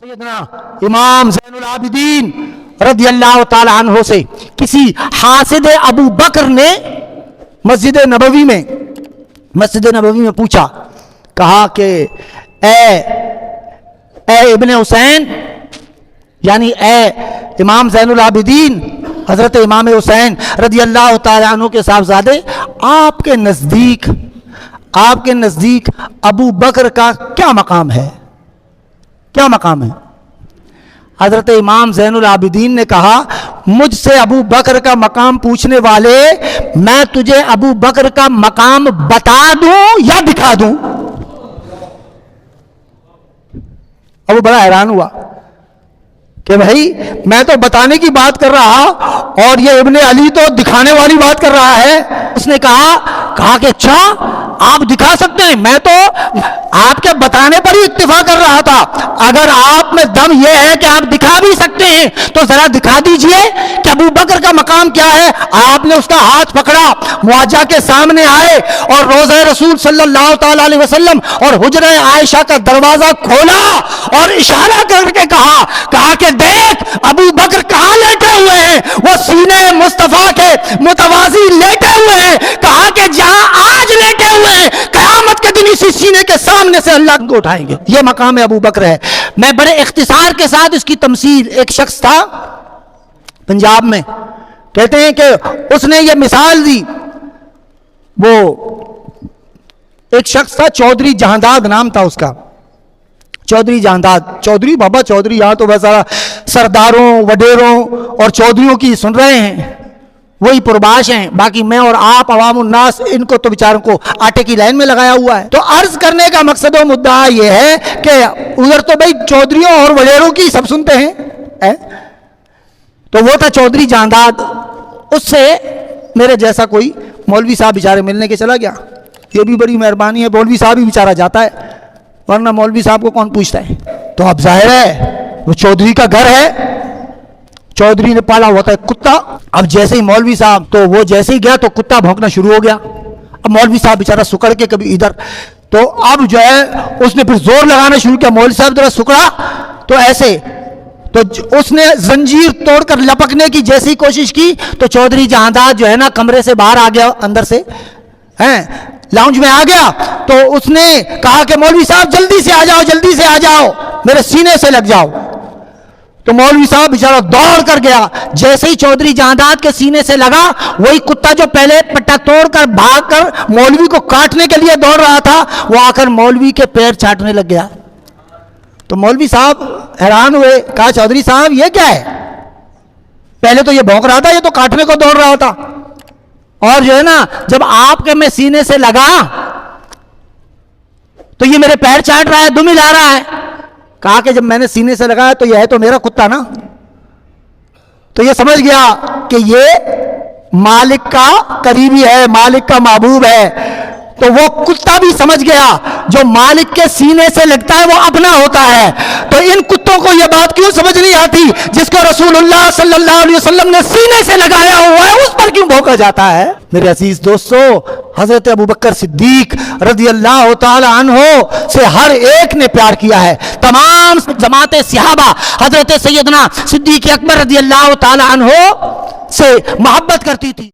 سیدنا امام زین العابدین رضی اللہ تعالی عنہ سے کسی حاسد ابو بکر نے مسجد نبوی میں پوچھا، کہا کہ اے ابن حسین، یعنی اے امام زین العابدین حضرت امام حسین رضی اللہ تعالی عنہ کے صاحبزادے، آپ کے نزدیک ابو بکر کا کیا مقام ہے؟ کیا مقام ہے؟ حضرت امام زین العابدین نے کہا، مجھ سے ابو بکر کا مقام پوچھنے والے، میں تجھے ابو بکر کا مقام بتا دوں یا دکھا دوں؟ اب وہ بڑا حیران ہوا کہ بھائی میں تو بتانے کی بات کر رہا اور یہ ابن علی تو دکھانے والی بات کر رہا ہے۔ اس نے کہا کہ اچھا آپ دکھا سکتے ہیں، میں تو آپ کے بتانے پر ہی اکتفا کر رہا تھا، اگر آپ میں دم یہ ہے کہ آپ دکھا بھی سکتے ہیں تو ذرا دکھا دیجئے کہ ابو بکر کا مقام کیا ہے۔ آپ نے اس کا ہاتھ پکڑا، معاجہ کے سامنے آئے اور روضہ رسول صلی اللہ تعالی علیہ وسلم اور حجرہ عائشہ کا دروازہ کھولا اور اشارہ کر کے کہا کہ دیکھ ابو بکر کہاں لیٹے ہوئے ہیں، وہ سینے مصطفیٰ کے متوازی لیٹے ہوئے ہیں، کہا کہ جہاں آج لیٹے ہوئے ہیں قیامت کے دن اسی سینے کے سامنے سے اللہ کو اٹھائیں گے۔ یہ مقام ابو بکر ہے۔ میں بڑے اختصار کے ساتھ اس کی تمثیل، ایک شخص تھا پنجاب میں، کہتے ہیں کہ اس نے یہ مثال دی، وہ ایک شخص تھا چودھری جہانداد نام تھا اس کا، چودھری جہانداد، چودھری بابا چودھری، یہاں تو بس سرداروں وڈیروں اور چودھریوں کی سن رہے ہیں، وہی پرباش ہیں، باقی میں اور آپ عوام الناس ان کو تو بیچاروں کو آٹے کی لائن میں لگایا ہوا ہے۔ تو عرض کرنے کا مقصد و مدعا یہ ہے کہ ادھر تو بھائی چودھریوں اور وڈیروں کی سب سنتے ہیں، تو وہ تھا چودھری جہانداد، اس سے میرے جیسا کوئی مولوی صاحب بیچارے ملنے کے چلا گیا۔ یہ بھی بڑی مہربانی ہے، مولوی صاحب ہی بیچارہ جاتا ہے، ورنہ مولوی صاحب کو کون پوچھتا ہے۔ تو اب ظاہر ہے وہ چودھری کا گھر ہے، چودھری نے پالا ہوا تھا ایک کتا، اب جیسے ہی مولوی صاحب، تو وہ جیسے ہی گیا تو کتا بھونکنا شروع ہو گیا۔ اب مولوی صاحب بیچارہ سکڑ کے کبھی ادھر، تو اب جو ہے اس نے پھر زور لگانا شروع کیا، مولوی صاحب ذرا سکڑا تو ایسے، تو اس نے زنجیر توڑ کر لپکنے کی جیسی کوشش کی تو چودھری جہانداد جو ہے نا کمرے سے باہر آ گیا، اندر سے لاؤنج میں آ گیا، تو اس نے کہا کہ مولوی صاحب جلدی سے آ جاؤ، جلدی سے آ جاؤ، میرے سینے سے لگ جاؤ۔ تو مولوی صاحب بیچارہ دوڑ کر گیا، جیسے ہی چودھری جہانداد کے سینے سے لگا، وہی کتا جو پہلے پٹا توڑ کر بھاگ کر مولوی کو کاٹنے کے لیے دوڑ رہا تھا، وہ آ کر مولوی کے پیر چاٹنے لگ گیا۔ تو مولوی صاحب حیران ہوئے، کہا چودھری صاحب یہ کیا ہے؟ پہلے تو یہ بھونک رہا تھا، یہ تو کاٹنے کو دوڑ رہا تھا، اور جو ہے نا جب آپ کے میں سینے سے لگا تو یہ میرے پیر چاٹ رہا ہے، دم ہلا رہا ہے۔ کہا کہ جب میں نے سینے سے لگایا تو یہ ہے تو میرا کتا نا۔ تو یہ سمجھ گیا کہ یہ مالک کا قریبی ہے، مالک کا محبوب ہے۔ تو وہ کتا بھی سمجھ گیا جو مالک کے سینے سے لگتا ہے وہ اپنا ہوتا ہے۔ تو ان کتوں کو یہ بات کیوں سمجھ نہیں آتی، جس کو رسول اللہ صلی اللہ علیہ وسلم نے سینے سے لگایا ہوا ہے اس پر کیوں بھونکا جاتا ہے؟ میرے عزیز دوستو، حضرت ابوبکر صدیق رضی اللہ تعالی عنہ سے ہر ایک نے پیار کیا ہے۔ تمام جماعت صحابہ حضرت سیدنا صدیق اکبر رضی اللہ تعالی عنہ سے محبت کرتی تھی۔